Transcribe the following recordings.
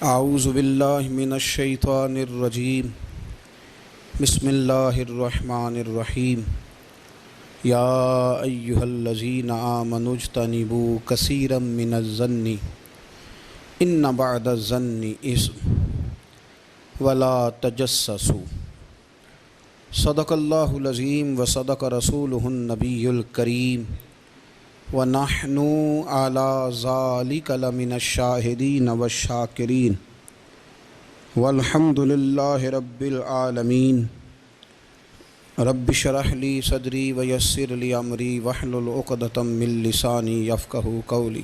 اعوذ باللہ من الشیطان الرجیم بسم اللہ الرحمن الرحیم یا ایہا الذین آمنوا اجتنبوا کثیرا من الظن ان بعد الظن اثم ولا تجسسوا صدق اللہ العظیم وصدق رسولہ النبی الکریم وَنَحْنُ عَلَى ذَلِكَ لَمِنَ الشَّاهِدِينَ وَالشَّاكِرِينَ وَالْحَمْدُ لِلَّهِ رَبِّ الْعَالَمِينَ رَبِّ اشْرَحْ لِي صَدْرِي وَيَسِّرْ لِي أَمْرِي وَاحْلُلْ عُقْدَةً مِّن لِّسَانِي يَفْقَهُوا قَوْلِي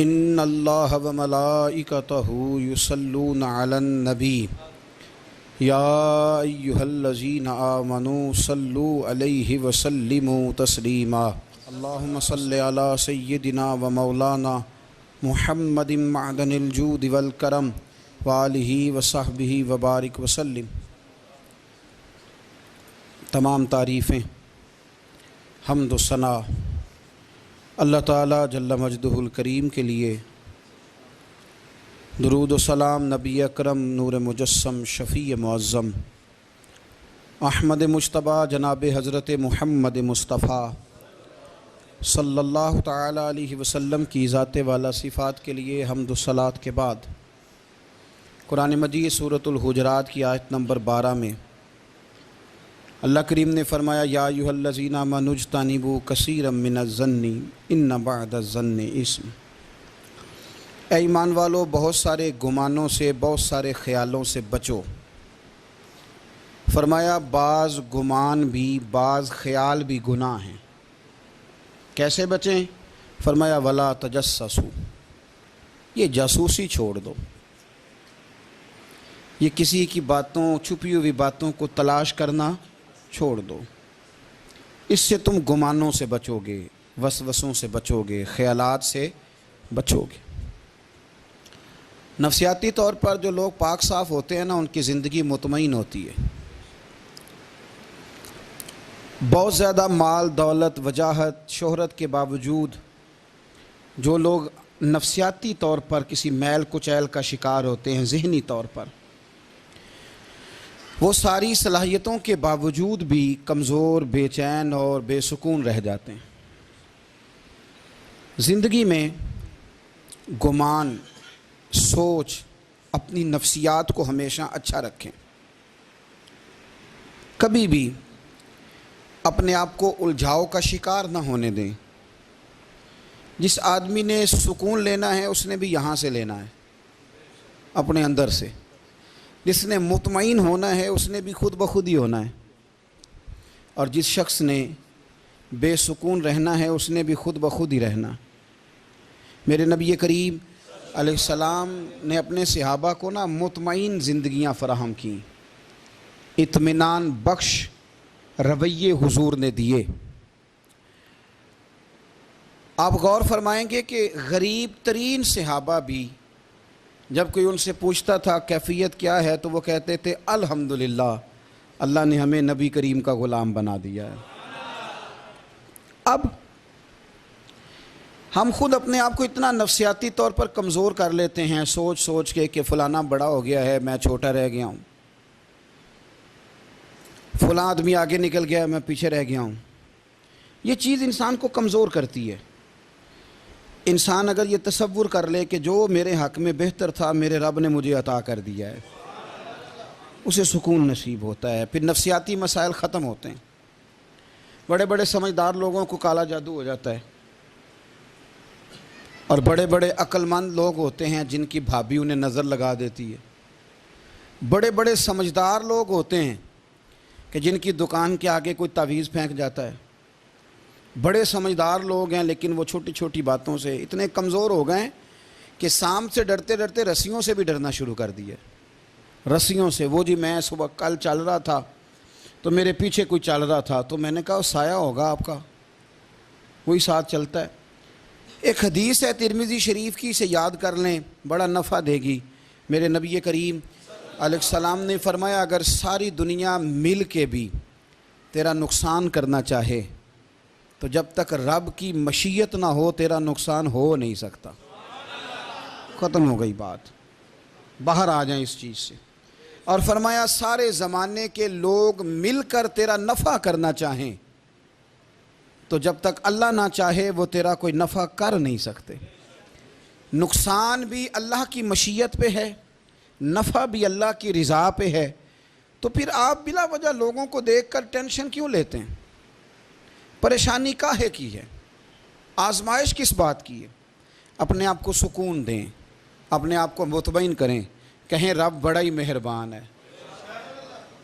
إِنَّ اللَّهَ وَمَلَائِكَتَهُ يُصَلُّونَ عَلَى النَّبِيِّ يَا أَيُّهَا الَّذِينَ آمَنُوا صَلُّوا عَلَيْهِ وَسَلِّمُوا تَسْلِيمًا اللہم صلی علی سیدنا و مولانا محمد معدن الجود والکرم وآلہ وصحبہ وبارک وسلم۔ تمام تعریفیں، حمد و ثنا اللہ تعالی جل مجدہ الکریم کے لیے، درود و سلام نبی اکرم نور مجسم شفیع معظم احمد مجتبیٰ جناب حضرت محمد مصطفیٰ صلی اللہ تعالی علیہ وسلم کی ذات والا صفات کے لیے حمد و صلات کے بعد قرآن مجید سورۃ الحجرات کی آیت نمبر 12 میں اللہ کریم نے فرمایا یا ایھا الذین آمنوا اجتنبوا کثیرا من الظن ان بعد الظن اثم۔ اے ایمان والو، بہت سارے گمانوں سے، بہت سارے خیالوں سے بچو۔ فرمایا بعض گمان بھی، بعض خیال بھی گناہ ہیں۔ کیسے بچیں؟ فرمایا ولا تجسسوا، یہ جاسوسی چھوڑ دو، یہ کسی کی باتوں، چھپی ہوئی باتوں کو تلاش کرنا چھوڑ دو۔ اس سے تم گمانوں سے بچو گے، وسوسوں سے بچو گے، خیالات سے بچو گے۔ نفسیاتی طور پر جو لوگ پاک صاف ہوتے ہیں نا، ان کی زندگی مطمئن ہوتی ہے۔ بہت زیادہ مال، دولت، وجاہت، شہرت کے باوجود جو لوگ نفسیاتی طور پر کسی میل کچیل کا شکار ہوتے ہیں، ذہنی طور پر، وہ ساری صلاحیتوں کے باوجود بھی کمزور، بے چین اور بے سکون رہ جاتے ہیں۔ زندگی میں گمان، سوچ، اپنی نفسیات کو ہمیشہ اچھا رکھیں۔ کبھی بھی اپنے آپ کو الجھاؤ کا شکار نہ ہونے دیں۔ جس آدمی نے سکون لینا ہے اس نے بھی یہاں سے لینا ہے، اپنے اندر سے۔ جس نے مطمئن ہونا ہے اس نے بھی خود بخود ہی ہونا ہے، اور جس شخص نے بے سکون رہنا ہے اس نے بھی خود بخود ہی رہنا ہے۔ میرے نبی کریم علیہ السلام نے اپنے صحابہ کو مطمئن زندگیاں فراہم کیں، اطمینان بخش رویے حضور نے دیے۔ آپ غور فرمائیں گے کہ غریب ترین صحابہ بھی جب کوئی ان سے پوچھتا تھا کیفیت کیا ہے تو وہ کہتے تھے الحمدللہ، اللہ نے ہمیں نبی کریم کا غلام بنا دیا ہے۔ اب ہم خود اپنے آپ کو اتنا نفسیاتی طور پر کمزور کر لیتے ہیں، سوچ سوچ کے کہ فلانا بڑا ہو گیا ہے، میں چھوٹا رہ گیا ہوں، فلاں آدمی آگے نکل گیا ہے، میں پیچھے رہ گیا ہوں۔ یہ چیز انسان کو کمزور کرتی ہے۔ انسان اگر یہ تصور کر لے کہ جو میرے حق میں بہتر تھا میرے رب نے مجھے عطا کر دیا ہے، اسے سکون نصیب ہوتا ہے، پھر نفسیاتی مسائل ختم ہوتے ہیں۔ بڑے بڑے سمجھدار لوگوں کو کالا جادو ہو جاتا ہے، اور بڑے بڑے عقل مند لوگ ہوتے ہیں جن کی بھابھی انہیں نظر لگا دیتی ہے۔ بڑے بڑے سمجھدار لوگ ہوتے ہیں کہ جن کی دکان کے آگے کوئی تعویذ پھینک جاتا ہے۔ بڑے سمجھدار لوگ ہیں لیکن وہ چھوٹی چھوٹی باتوں سے اتنے کمزور ہو گئے کہ سانپ سے ڈرتے ڈرتے رسیوں سے بھی ڈرنا شروع کر دیا۔ رسیوں سے، وہ جی میں صبح کل چل رہا تھا تو میرے پیچھے کوئی چل رہا تھا تو میں نے کہا سایہ ہوگا آپ کا، وہی ساتھ چلتا ہے۔ ایک حدیث ہے ترمذی شریف کی، اسے یاد کر لیں، بڑا نفع دے گی۔ میرے نبی کریم علیہ السلام نے فرمایا اگر ساری دنیا مل کے بھی تیرا نقصان کرنا چاہے تو جب تک رب کی مشیت نہ ہو تیرا نقصان ہو نہیں سکتا۔ ختم ہو گئی بات۔ باہر آ جائیں اس چیز سے. اور فرمایا سارے زمانے کے لوگ مل کر تیرا نفع کرنا چاہیں تو جب تک اللہ نہ چاہے وہ تیرا کوئی نفع کر نہیں سکتے. نقصان بھی اللہ کی مشیت پہ ہے، نفع بھی اللہ کی رضا پہ ہے. تو پھر آپ بلا وجہ لوگوں کو دیکھ کر ٹینشن کیوں لیتے ہیں؟ پریشانی کاہے کی ہے؟ آزمائش کس بات کی ہے؟ اپنے آپ کو سکون دیں، اپنے آپ کو مطمئن کریں، کہیں رب بڑا ہی مہربان ہے،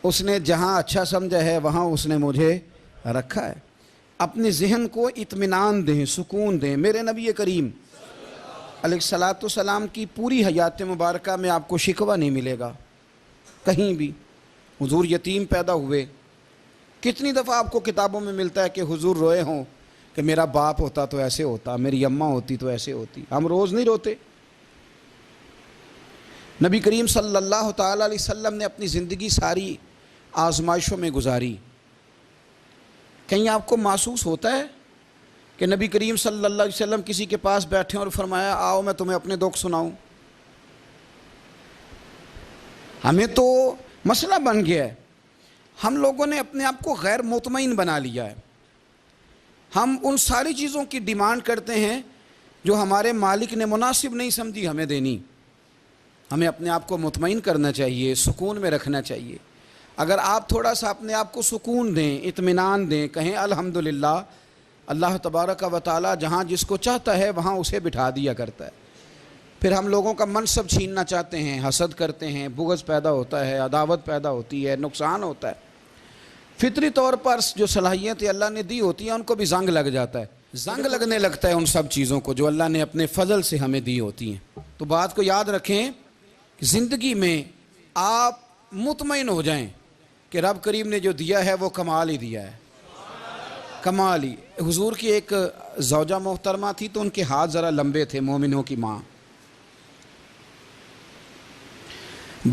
اس نے جہاں اچھا سمجھا ہے وہاں اس نے مجھے رکھا ہے. اپنے ذہن کو اطمینان دیں، سکون دیں. میرے نبی کریم علیہ الصلاۃ والسلام کی پوری حیات مبارکہ میں آپ کو شکوہ نہیں ملے گا کہیں بھی. حضور یتیم پیدا ہوئے، کتنی دفعہ آپ کو کتابوں میں ملتا ہے کہ حضور روئے ہوں کہ میرا باپ ہوتا تو ایسے ہوتا، میری اماں ہوتی تو ایسے ہوتی. ہم روز نہیں روتے. نبی کریم صلی اللہ تعالیٰ علیہ وسلم نے اپنی زندگی ساری آزمائشوں میں گزاری. کہیں آپ کو محسوس ہوتا ہے کہ نبی کریم صلی اللہ علیہ وسلم کسی کے پاس بیٹھے اور فرمایا آؤ میں تمہیں اپنے دکھ سناؤں؟ ہمیں تو مسئلہ بن گیا ہے، ہم لوگوں نے اپنے آپ کو غیر مطمئن بنا لیا ہے. ہم ان ساری چیزوں کی ڈیمانڈ کرتے ہیں جو ہمارے مالک نے مناسب نہیں سمجھی ہمیں دینی. ہمیں اپنے آپ کو مطمئن کرنا چاہیے، سکون میں رکھنا چاہیے. اگر آپ تھوڑا سا اپنے آپ کو سکون دیں، اطمینان دیں، کہیں الحمدللہ، اللہ تبارک و تعالی جہاں جس کو چاہتا ہے وہاں اسے بٹھا دیا کرتا ہے. پھر ہم لوگوں کا منصب چھیننا چاہتے ہیں، حسد کرتے ہیں، بغض پیدا ہوتا ہے، عداوت پیدا ہوتی ہے، نقصان ہوتا ہے. فطری طور پر جو صلاحیتیں اللہ نے دی ہوتی ہیں ان کو بھی زنگ لگ جاتا ہے. زنگ لگنے لگتا ہے ان سب چیزوں کو جو اللہ نے اپنے فضل سے ہمیں دی ہوتی ہیں. تو بات کو یاد رکھیں کہ زندگی میں آپ مطمئن ہو جائیں کہ رب کریم نے جو دیا ہے وہ کمال ہی دیا ہے، کمال ہی. حضور کی ایک زوجہ محترمہ تھی تو ان کے ہاتھ ذرا لمبے تھے، مومنوں کی ماں.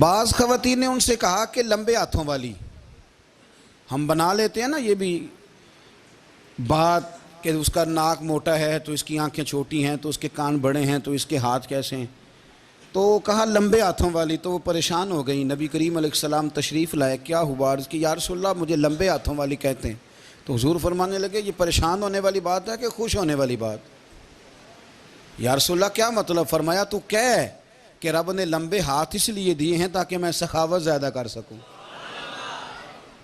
بعض خواتین نے ان سے کہا کہ لمبے ہاتھوں والی، ہم بنا لیتے ہیں نا یہ بھی بات کہ اس کا ناک موٹا ہے تو اس کی آنکھیں چھوٹی ہیں تو اس کے کان بڑے ہیں تو اس کے ہاتھ کیسے ہیں. تو کہا لمبے ہاتھوں والی. تو وہ پریشان ہو گئی. نبی کریم علیہ السلام تشریف لائے. کیا ہوا؟ عرض کی یا رسول اللہ مجھے لمبے ہاتھوں والی کہتے ہیں. تو حضور فرمانے لگے یہ پریشان ہونے والی بات ہے کہ خوش ہونے والی بات؟ یا رسول اللہ کیا مطلب؟ فرمایا تو کہہ کہ رب نے لمبے ہاتھ اس لیے دیے ہیں تاکہ میں سخاوت زیادہ کر سکوں.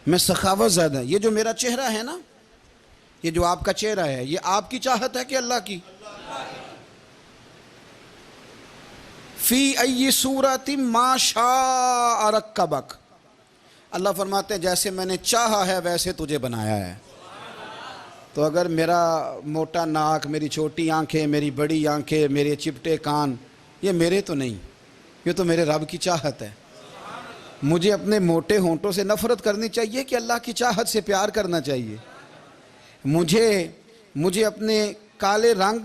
میں سخاوت زیادہ، یہ جو میرا چہرہ ہے نا، یہ جو آپ کا چہرہ ہے، یہ آپ کی چاہت ہے کہ اللہ کی؟ فی ای صورت ما شاء رکبک. اللہ فرماتے ہیں جیسے میں نے چاہا ہے ویسے تجھے بنایا ہے. تو اگر میرا موٹا ناک، میری چھوٹی آنکھیں، میری بڑی آنکھیں، میرے چپٹے کان، یہ میرے تو نہیں، یہ تو میرے رب کی چاہت ہے. مجھے اپنے موٹے ہونٹوں سے نفرت کرنی چاہیے کہ اللہ کی چاہت سے پیار کرنا چاہیے؟ مجھے اپنے کالے رنگ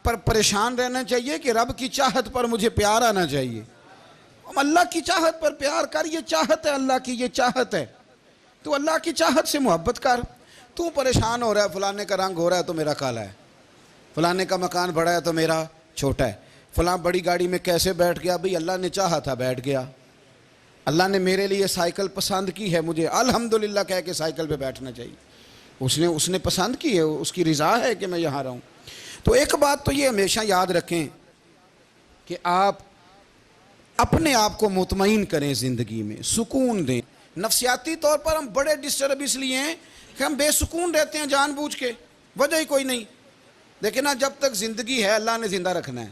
پر پریشان رہنا چاہیے کہ رب کی چاہت پر مجھے پیار آنا چاہیے؟ اللہ کی چاہت پر پیار کر، یہ چاہت ہے اللہ کی، یہ چاہت ہے. تو اللہ کی چاہت سے محبت کر. تو پریشان ہو رہا ہے فلانے کا رنگ ہو رہا ہے تو میرا کالا ہے، فلانے کا مکان بڑا ہے تو میرا چھوٹا ہے، فلاں بڑی گاڑی میں کیسے بیٹھ گیا؟ بھئی اللہ نے چاہا تھا بیٹھ گیا. اللہ نے میرے لیے سائیکل پسند کی ہے، مجھے الحمدللہ کہہ کے سائیکل پہ بیٹھنا چاہیے. اس نے پسند کی ہے، اس کی رضا ہے کہ میں یہاں رہوں. تو ایک بات تو یہ ہمیشہ یاد رکھیں کہ آپ اپنے آپ کو مطمئن کریں، زندگی میں سکون دیں. نفسیاتی طور پر ہم بڑے ڈسٹرب اس لیے ہیں کہ ہم بے سکون رہتے ہیں جان بوجھ کے، وجہ ہی کوئی نہیں. لیکن جب تک زندگی ہے اللہ نے زندہ رکھنا ہے،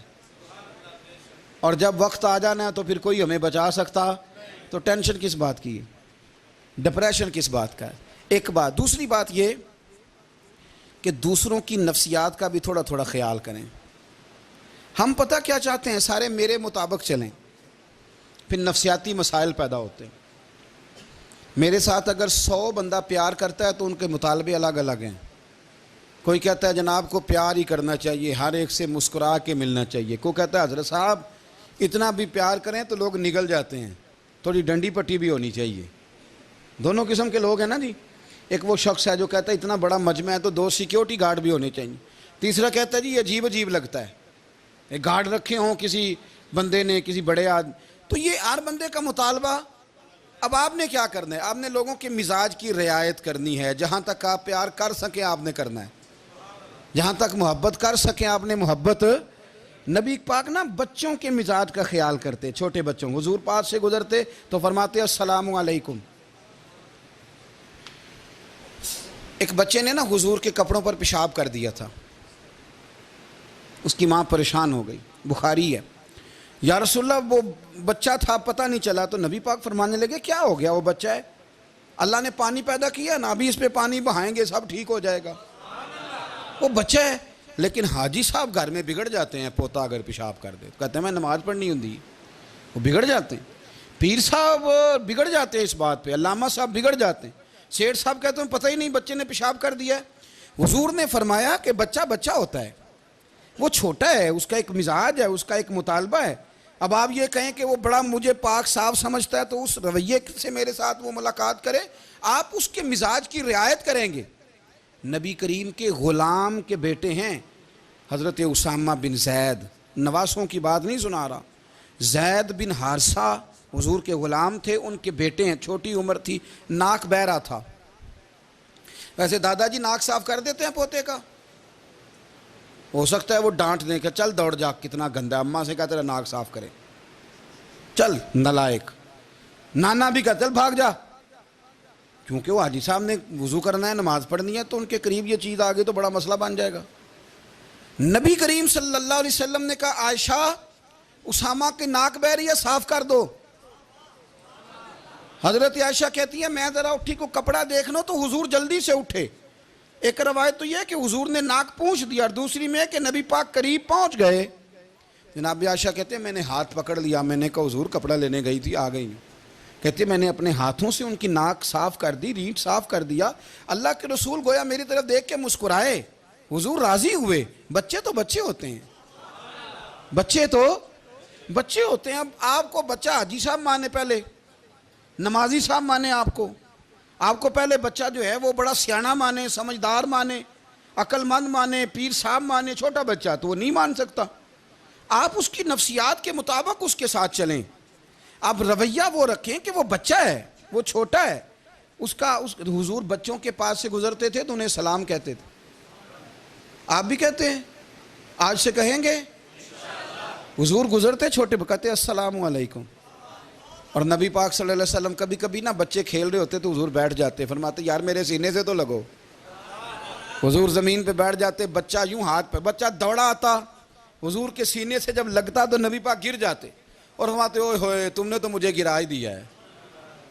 اور جب وقت آ جانا ہے تو پھر کوئی ہمیں بچا سکتا. تو ٹینشن کس بات کی ہے؟ ڈپریشن کس بات کا ہے؟ ایک بات. دوسری بات یہ کہ دوسروں کی نفسیات کا بھی تھوڑا تھوڑا خیال کریں. ہم پتہ کیا چاہتے ہیں؟ سارے میرے مطابق چلیں، پھر نفسیاتی مسائل پیدا ہوتے ہیں. میرے ساتھ اگر 100 بندہ پیار کرتا ہے تو ان کے مطالبے الگ الگ ہیں. کوئی کہتا ہے جناب کو پیار ہی کرنا چاہیے، ہر ایک سے مسکرا کے ملنا چاہیے. کوئی کہتا ہے حضرت صاحب اتنا بھی پیار کریں تو لوگ نگل جاتے ہیں، تھوڑی ڈنڈی پٹی بھی ہونی چاہیے. دونوں قسم کے لوگ ہیں نا جی. ایک وہ شخص ہے جو کہتا ہے اتنا بڑا مجمع ہے تو 2 سیکیورٹی گارڈ بھی ہونے چاہیے. تیسرا کہتا ہے جی یہ عجیب عجیب لگتا ہے، گارڈ رکھے ہوں کسی بندے نے، کسی بڑے تو یہ ہر بندے کا مطالبہ. اب آپ نے کیا کرنا ہے؟ آپ نے لوگوں کے مزاج کی رعایت کرنی ہے. جہاں تک آپ پیار کر سکیں آپ نے کرنا ہے, جہاں تک محبت کر سکیں آپ نے محبت. نبی پاک نا بچوں کے مزاج کا خیال کرتے, چھوٹے بچوں. حضور پاک سے گزرتے تو فرماتے السلام علیکم. ایک بچے نے نا حضور کے کپڑوں پر پیشاب کر دیا تھا, اس کی ماں پریشان ہو گئی, بخاری ہے. یا رسول اللہ وہ بچہ تھا پتہ نہیں چلا, تو نبی پاک فرمانے لگے کیا ہو گیا, وہ بچہ ہے, اللہ نے پانی پیدا کیا نا, ابھی اس پہ پانی بہائیں گے سب ٹھیک ہو جائے گا. وہ بچہ ہے. لیکن حاجی صاحب گھر میں بگڑ جاتے ہیں, پوتا اگر پیشاب کر دے کہتے ہیں میں نماز پڑھنی ہوں, وہ بگڑ جاتے ہیں. پیر صاحب بگڑ جاتے ہیں اس بات پہ, علامہ صاحب بگڑ جاتے ہیں. سیٹھ صاحب کہتے ہیں پتہ ہی نہیں بچے نے پیشاب کر دیا ہے. حضور نے فرمایا کہ بچہ بچہ ہوتا ہے, وہ چھوٹا ہے, اس کا ایک مزاج ہے, اس کا ایک مطالبہ ہے. اب آپ یہ کہیں کہ وہ بڑا مجھے پاک صاف سمجھتا ہے تو اس رویے سے میرے ساتھ وہ ملاقات کرے, آپ اس کے مزاج کی رعایت کریں گے. نبی کریم کے غلام کے بیٹے ہیں حضرت اسامہ بن زید, نواسوں کی بات نہیں سنا رہا. زید بن حارثہ حضور کے غلام تھے, ان کے بیٹے ہیں, چھوٹی عمر تھی, ناک بہ رہا تھا. ویسے دادا جی ناک صاف کر دیتے ہیں پوتے کا, ہو سکتا ہے وہ ڈانٹ دیں کہ چل دوڑ جا کتنا گندا, اماں سے کہا تیرا ناک صاف کرے, چل نالائق. نانا بھی کہا چل بھاگ جا, کیونکہ وہ حاجی صاحب نے وضو کرنا ہے, نماز پڑھنی ہے, تو ان کے قریب یہ چیز آ گئی تو بڑا مسئلہ بن جائے گا. نبی کریم صلی اللہ علیہ وسلم نے کہا عائشہ اسامہ کی ناک بہ رہی ہے, صاف کر دو. حضرت عائشہ کہتی ہے میں ذرا اٹھی کو کپڑا دیکھ لوں تو حضور جلدی سے اٹھے. ایک روایت تو یہ ہے کہ حضور نے ناک پونچھ دیا, اور دوسری میں کہ نبی پاک قریب پہنچ گئے. جناب عائشہ کہتے ہیں میں نے ہاتھ پکڑ لیا, میں نے کہا حضور کپڑا لینے گئی تھی آ گئی. کہتے ہیں میں نے اپنے ہاتھوں سے ان کی ناک صاف کر دی, ریٹ صاف کر دیا. اللہ کے رسول گویا میری طرف دیکھ کے مسکرائے, حضور راضی ہوئے. بچے تو بچے ہوتے ہیں, بچے تو بچے ہوتے ہیں. اب آپ کو بچہ حاجی صاحب مانے, پہلے نمازی صاحب مانے, آپ کو پہلے بچہ جو ہے وہ بڑا سیاںہ مانے, سمجھدار مانے, عقل مند مانے, پیر صاحب مانے. چھوٹا بچہ تو وہ نہیں مان سکتا. آپ اس کی نفسیات کے مطابق اس کے ساتھ چلیں. آپ رویہ وہ رکھیں کہ وہ بچہ ہے, وہ چھوٹا ہے. حضور بچوں کے پاس سے گزرتے تھے تو انہیں سلام کہتے تھے. آپ بھی کہتے ہیں, آج سے کہیں گے. حضور گزرتے چھوٹے کہتے السلام علیکم. اور نبی پاک صلی اللہ علیہ وسلم کبھی کبھی نا بچے کھیل رہے ہوتے تو حضور بیٹھ جاتے, فرماتے یار میرے سینے سے تو لگو. حضور زمین پہ بیٹھ جاتے, بچہ یوں ہاتھ پہ, بچہ دوڑا آتا, حضور کے سینے سے جب لگتا تو نبی پاک گر جاتے اور فرماتے اوئے ہوئے تم نے تو مجھے گرا ہی دیا ہے.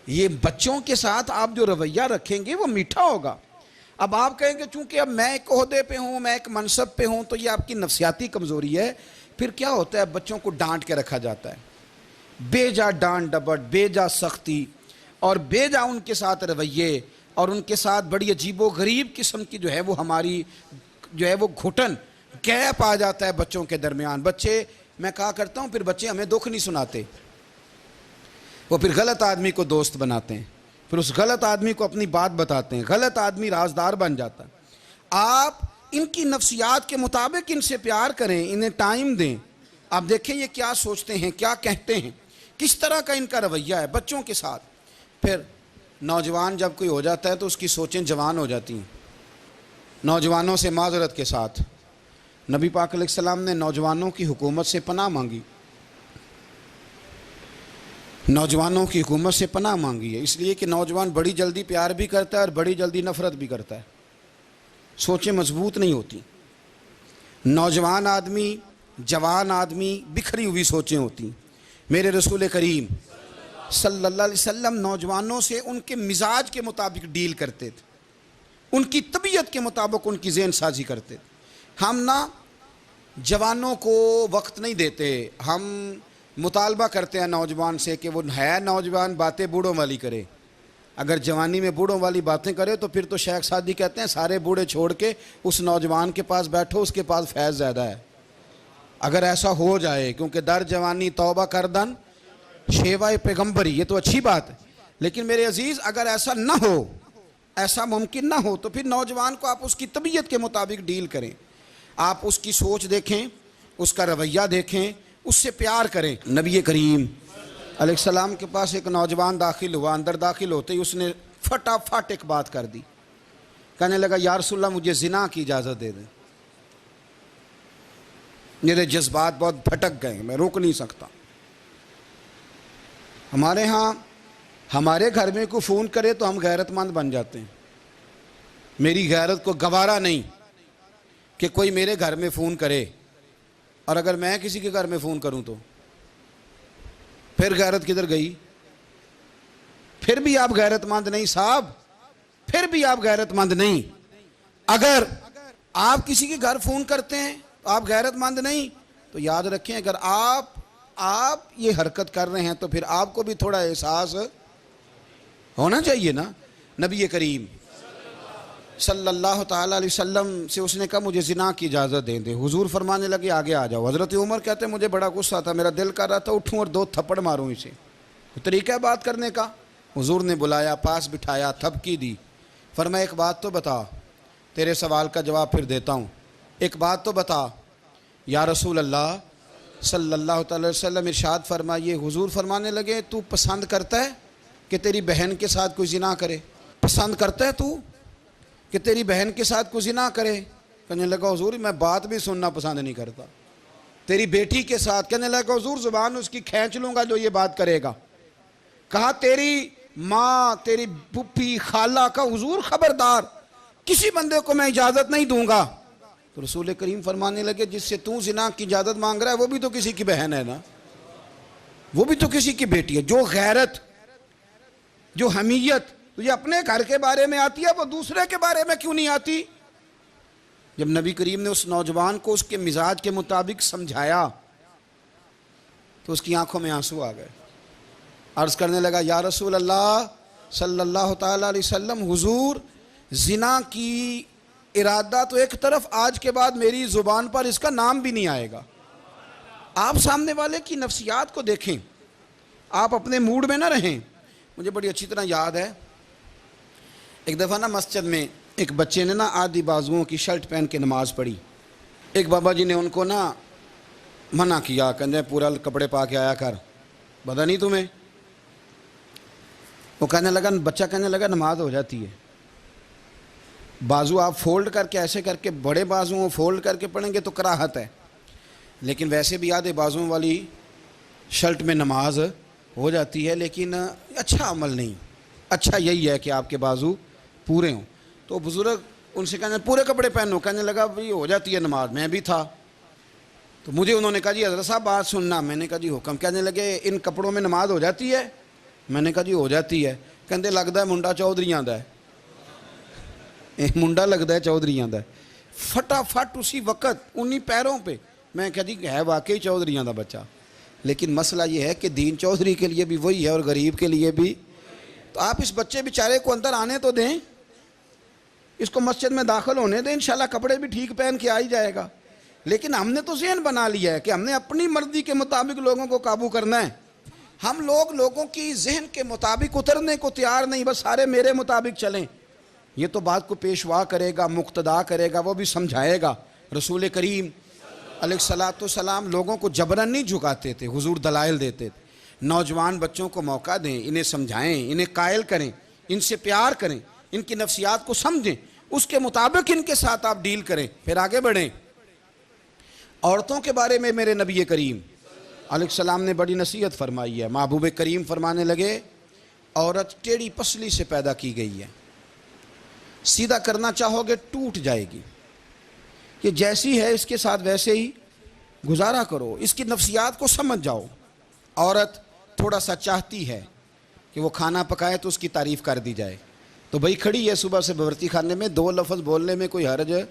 یہ بچوں کے ساتھ آپ جو رویہ رکھیں گے وہ میٹھا ہوگا. اب آپ کہیں گے چونکہ اب میں ایک عہدے پہ ہوں, میں ایک منصب پہ ہوں, تو یہ آپ کی نفسیاتی کمزوری ہے. پھر کیا ہوتا ہے, بچوں کو ڈانٹ کے رکھا جاتا ہے, بے جا ڈانٹ ڈپٹ, بے جا سختی, اور بے جا ان کے ساتھ رویے, اور ان کے ساتھ بڑی عجیب و غریب قسم کی جو ہے وہ ہماری جو ہے وہ گھٹن گیپ آ جاتا ہے بچوں کے درمیان. بچے, میں کہا کرتا ہوں, پھر بچے ہمیں دکھ نہیں سناتے, وہ پھر غلط آدمی کو دوست بناتے ہیں, پھر اس غلط آدمی کو اپنی بات بتاتے ہیں, غلط آدمی رازدار بن جاتا ہے. آپ ان کی نفسیات کے مطابق ان سے پیار کریں, انہیں ٹائم دیں. آپ دیکھیں یہ کیا سوچتے ہیں, کیا کہتے ہیں, کس طرح کا ان کا رویہ ہے بچوں کے ساتھ. پھر نوجوان جب کوئی ہو جاتا ہے تو اس کی سوچیں جوان ہو جاتی ہیں. نوجوانوں سے معذرت کے ساتھ نبی پاک علیہ السلام نے نوجوانوں کی حکومت سے پناہ مانگی, نوجوانوں کی حکومت سے پناہ مانگی ہے, اس لیے کہ نوجوان بڑی جلدی پیار بھی کرتا ہے اور بڑی جلدی نفرت بھی کرتا ہے. سوچیں مضبوط نہیں ہوتی. نوجوان آدمی, جوان آدمی, بکھری ہوئی سوچیں ہوتی. میرے رسول کریم صلی اللہ علیہ وسلم نوجوانوں سے ان کے مزاج کے مطابق ڈیل کرتے تھے, ان کی طبیعت کے مطابق ان کی ذہن سازی کرتے تھے. ہم نا جوانوں کو وقت نہیں دیتے, ہم مطالبہ کرتے ہیں نوجوان سے کہ وہ ہے نوجوان باتیں بوڑھوں والی کرے. اگر جوانی میں بوڑھوں والی باتیں کرے تو پھر تو شیخ سعدی کہتے ہیں سارے بوڑھے چھوڑ کے اس نوجوان کے پاس بیٹھو, اس کے پاس فیض زیادہ ہے. اگر ایسا ہو جائے, کیونکہ در جوانی توبہ کردن شیوائے پیغمبری, یہ تو اچھی بات ہے. لیکن میرے عزیز اگر ایسا نہ ہو, ایسا ممکن نہ ہو, تو پھر نوجوان کو آپ اس کی طبیعت کے مطابق ڈیل کریں. آپ اس کی سوچ دیکھیں, اس کا رویہ دیکھیں, اس سے پیار کریں. نبی کریم علیہ السلام کے پاس ایک نوجوان داخل ہوا، اندر داخل ہوتے ہی اس نے فٹافٹ ایک بات کر دی، کہنے لگا یا رسول اللہ مجھے زنا کی اجازت دے دیں، میرے جذبات بہت بھٹک گئے، میں روک نہیں سکتا۔ ہمارے ہاں ہمارے گھر میں کوئی فون کرے تو ہم غیرت مند بن جاتے ہیں، میری غیرت کو گوارا نہیں کہ کوئی میرے گھر میں فون کرے، اور اگر میں کسی کے گھر میں فون کروں تو پھر غیرت کدھر گئی؟ پھر بھی آپ غیرت مند نہیں صاحب، پھر بھی آپ غیرت مند نہیں۔ اگر آپ کسی کے گھر فون کرتے ہیں تو آپ غیرت مند نہیں، تو یاد رکھیں اگر آپ یہ حرکت کر رہے ہیں تو پھر آپ کو بھی تھوڑا احساس ہونا چاہیے نا۔ نبی کریم صلی اللہ تعالیٰ علیہ وسلم سے اس نے کہا مجھے زنا کی اجازت دیں دے، حضور فرمانے لگے آگے آ جاؤ۔ حضرت عمر کہتے ہیں مجھے بڑا غصہ تھا، میرا دل کر رہا تھا اٹھوں اور 2 تھپڑ ماروں اسے، طریقہ ہے بات کرنے کا۔ حضور نے بلایا، پاس بٹھایا، تھپکی دی، فرمایا ایک بات تو بتا، تیرے سوال کا جواب پھر دیتا ہوں، ایک بات تو بتا یا رسول اللہ صلی اللہ تعالی وسلم ارشاد فرمائیے۔ حضور فرمانے لگے تو پسند کرتا ہے کہ تیری بہن کے ساتھ کوئی زنا کرے؟ پسند کرتا ہے تو کہ تیری بہن کے ساتھ کوئی زنا کرے؟ کہنے لگا حضور میں بات بھی سننا پسند نہیں کرتا۔ تیری بیٹی کے ساتھ؟ کہنے لگا حضور زبان اس کی کھینچ لوں گا جو یہ بات کرے گا۔ کہا تیری ماں، تیری پھوپھی، خالہ کا؟ حضور خبردار کسی بندے کو میں اجازت نہیں دوں گا۔ تو رسول کریم فرمانے لگے جس سے تو زنا کی اجازت مانگ رہا ہے وہ بھی تو کسی کی بہن ہے نا، وہ بھی تو کسی کی بیٹی ہے۔ جو غیرت، جو حمیت تجھے اپنے گھر کے بارے میں آتی ہے وہ دوسرے کے بارے میں کیوں نہیں آتی؟ جب نبی کریم نے اس نوجوان کو اس کے مزاج کے مطابق سمجھایا تو اس کی آنکھوں میں آنسو آ گئے، عرض کرنے لگا یا رسول اللہ صلی اللہ تعالیٰ علیہ وسلم حضور زنا کی ارادہ تو ایک طرف، آج کے بعد میری زبان پر اس کا نام بھی نہیں آئے گا۔ آپ سامنے والے کی نفسیات کو دیکھیں، آپ اپنے موڈ میں نہ رہیں۔ مجھے بڑی اچھی طرح یاد ہے ایک دفعہ نا مسجد میں ایک بچے نے نا آدھی بازوؤں کی شرٹ پہن کے نماز پڑھی، ایک بابا جی نے ان کو نا منع کیا، کہنے پورا کپڑے پا کے آیا کر، پتہ نہیں تمہیں؟ وہ کہنے لگا، بچہ کہنے لگا نماز ہو جاتی ہے، بازو آپ فولڈ کر کے ایسے کر کے بڑے بازوؤں فولڈ کر کے پڑھیں گے تو کراہت ہے، لیکن ویسے بھی آدھے بازوؤں والی شرٹ میں نماز ہو جاتی ہے، لیکن اچھا عمل نہیں، اچھا یہی ہے کہ آپ کے بازو پورے ہوں۔ تو بزرگ ان سے کہنے پورے کپڑے پہنو، کہنے لگا بھئی ہو جاتی ہے نماز، میں بھی تھا۔ تو مجھے انہوں نے کہا جی حضرت صاحب بات سننا، میں نے کہا جی حکم۔ کہنے لگے ان کپڑوں میں نماز ہو جاتی ہے؟ میں نے کہا جی ہو جاتی ہے۔ کہندے لگتا ہے منڈا چودھریاں دا ہے، منڈا لگتا ہے چودھریاں دا ہے۔ فٹافٹ اسی وقت انہی پیروں پہ میں کہا جی ہے واقعی چودھریاں دا بچہ، لیکن مسئلہ یہ ہے کہ دین چودھری کے لیے بھی وہی ہے اور غریب کے لیے بھی۔ تو آپ اس بچے بیچارے کو اندر آنے تو دیں، اس کو مسجد میں داخل ہونے دیں، انشاءاللہ کپڑے بھی ٹھیک پہن کے آ ہی جائے گا۔ لیکن ہم نے تو ذہن بنا لیا ہے کہ ہم نے اپنی مرضی کے مطابق لوگوں کو قابو کرنا ہے۔ ہم لوگوں کی ذہن کے مطابق اترنے کو تیار نہیں، بس سارے میرے مطابق چلیں۔ یہ تو بات کو پیشوا کرے گا، مقتدا کرے گا، وہ بھی سمجھائے گا۔ رسول کریم علیہ الصلاۃ والسلام لوگوں کو جبرن نہیں جھکاتے تھے، حضور دلائل دیتے تھے۔ نوجوان بچوں کو موقع دیں، انہیں سمجھائیں، انہیں قائل کریں، ان سے پیار کریں، ان کی نفسیات کو سمجھیں، اس کے مطابق ان کے ساتھ آپ ڈیل کریں، پھر آگے بڑھیں۔ عورتوں کے بارے میں میرے نبی کریم علیہ السلام نے بڑی نصیحت فرمائی ہے۔ محبوب کریم فرمانے لگے عورت ٹیڑھی پسلی سے پیدا کی گئی ہے، سیدھا کرنا چاہو گے ٹوٹ جائے گی، یہ جیسی ہے اس کے ساتھ ویسے ہی گزارا کرو، اس کی نفسیات کو سمجھ جاؤ۔ عورت تھوڑا سا چاہتی ہے کہ وہ کھانا پکائے تو اس کی تعریف کر دی جائے، تو بھئی کھڑی ہے صبح سے باورچی خانے میں، 2 لفظ بولنے میں کوئی حرج ہے؟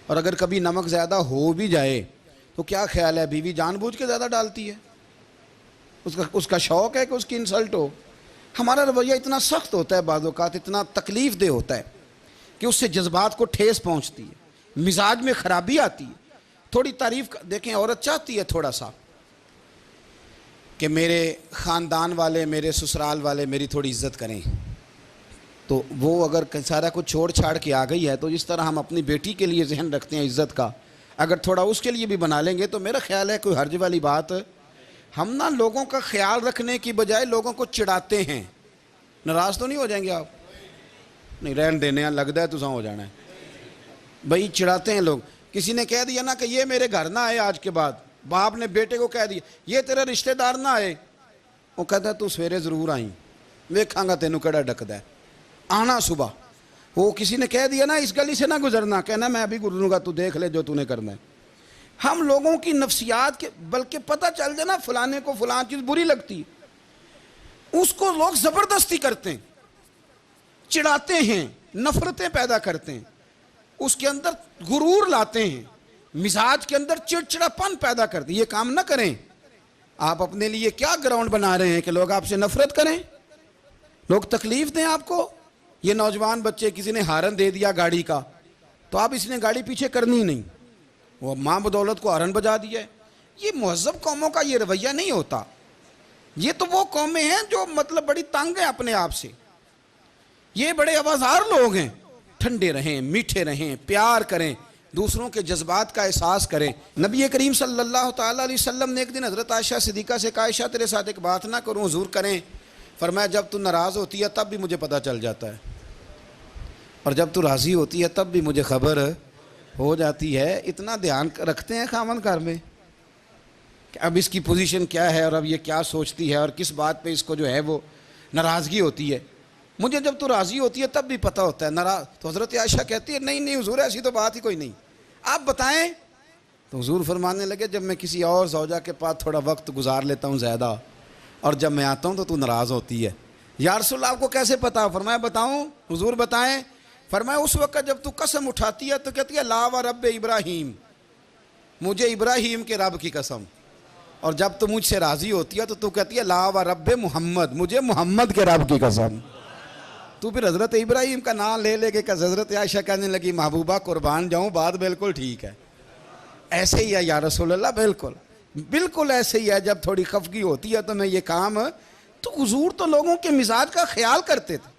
اور اگر کبھی نمک زیادہ ہو بھی جائے تو کیا خیال ہے بیوی جان بوجھ کے زیادہ ڈالتی ہے؟ اس کا شوق ہے کہ اس کی انسلٹ ہو؟ ہمارا رویہ اتنا سخت ہوتا ہے، بعض اوقات اتنا تکلیف دہ ہوتا ہے کہ اس سے جذبات کو ٹھیس پہنچتی ہے، مزاج میں خرابی آتی ہے۔ تھوڑی تعریف دیکھیں، عورت چاہتی ہے تھوڑا سا کہ میرے خاندان والے، میرے سسرال والے میری تھوڑی عزت کریں، تو وہ اگر سارا کچھ چھوڑ چھاڑ کے آ گئی ہے تو جس طرح ہم اپنی بیٹی کے لیے ذہن رکھتے ہیں عزت کا، اگر تھوڑا اس کے لیے بھی بنا لیں گے تو میرا خیال ہے کوئی حرج والی بات ہم نا لوگوں کا خیال رکھنے کی بجائے لوگوں کو چڑھاتے ہیں. ناراض تو نہیں ہو جائیں گے آپ؟ نہیں رہن دینے ہیں، لگتا ہے تو ہو جانا ہے بھائی. چڑھاتے ہیں لوگ. کسی نے کہہ دیا نا کہ یہ میرے گھر نہ آئے آج کے بعد، باپ نے بیٹے کو کہہ دیا یہ تیرے رشتہ دار نہ آئے، وہ کہتا ہے تو سویرے ضرور آئیں، ویکھاں گا تینوں کیڑا ڈکدا ہے، آنا صبح. وہ کسی نے کہہ دیا نا اس گلی سے نہ گزرنا، کہنا میں ابھی گزروں گا، تو دیکھ لے جو تو نے کرنا ہے. ہم لوگوں کی نفسیات کے بلکہ پتہ چل جائے نا فلانے کو فلان چیز بری لگتی ہے، اس کو لوگ زبردستی کرتے ہیں، چڑھاتے ہیں، نفرتیں پیدا کرتے ہیں، اس کے اندر غرور لاتے ہیں، مزاج کے اندر چڑچڑاپن پیدا کرتے ہیں. یہ کام نہ کریں. آپ اپنے لیے کیا گراؤنڈ بنا رہے ہیں کہ لوگ آپ سے نفرت کریں، لوگ تکلیف دیں آپ کو. یہ نوجوان بچے کسی نے ہارن دے دیا گاڑی کا، تو آپ اس نے گاڑی پیچھے کرنی ہی نہیں، وہ ماں بدولت کو ہارن بجا دیا ہے. یہ مہذب قوموں کا یہ رویہ نہیں ہوتا. یہ تو وہ قومیں ہیں جو مطلب بڑی تنگ ہیں اپنے آپ سے. یہ بڑے آوازار لوگ ہیں. ٹھنڈے رہیں، میٹھے رہیں، پیار کریں، دوسروں کے جذبات کا احساس کریں. نبی کریم صلی اللہ تعالیٰ علیہ وسلم نے ایک دن حضرت عائشہ صدیقہ سے کہا عائشہ تیرے ساتھ ایک بات نہ کروں، حضور کریں. فرمایا جب تو ناراض ہوتی ہے تب بھی مجھے پتہ چل جاتا ہے، اور جب تو راضی ہوتی ہے تب بھی مجھے خبر ہو جاتی ہے. اتنا دھیان رکھتے ہیں خاوند گھر میں کہ اب اس کی پوزیشن کیا ہے اور اب یہ کیا سوچتی ہے اور کس بات پہ اس کو جو ہے وہ ناراضگی ہوتی ہے. مجھے جب تو راضی ہوتی ہے تب بھی پتہ ہوتا ہے ناراض. تو حضرت عائشہ کہتی ہے نہیں نہیں حضور ایسی تو بات ہی کوئی نہیں، آپ بتائیں. تو حضور فرمانے لگے جب میں کسی اور زوجہ کے پاس تھوڑا وقت گزار لیتا ہوں زیادہ، اور جب میں آتا ہوں تو ناراض ہوتی ہے. یا رسول اللہ آپ کو کیسے پتا؟ فرمایا بتاؤں حضور بتائیں. فرمایا اس وقت جب تو قسم اٹھاتی ہے تو کہتی ہے لا و رب ابراہیم، مجھے ابراہیم کے رب کی قسم. اور جب تو مجھ سے راضی ہوتی ہے تو کہتی ہے لا و رب محمد، مجھے محمد کے رب کی قسم. تو پھر حضرت ابراہیم کا نام لے لے کے حضرت عائشہ کہنے لگی محبوبہ قربان جاؤں، بات بالکل ٹھیک ہے. ایسے ہی ہے یا رسول اللہ، بالکل بالکل ایسے ہی ہے. جب تھوڑی خفگی ہوتی ہے تو میں یہ کام، تو حضور تو لوگوں کے مزاج کا خیال کرتے تھے.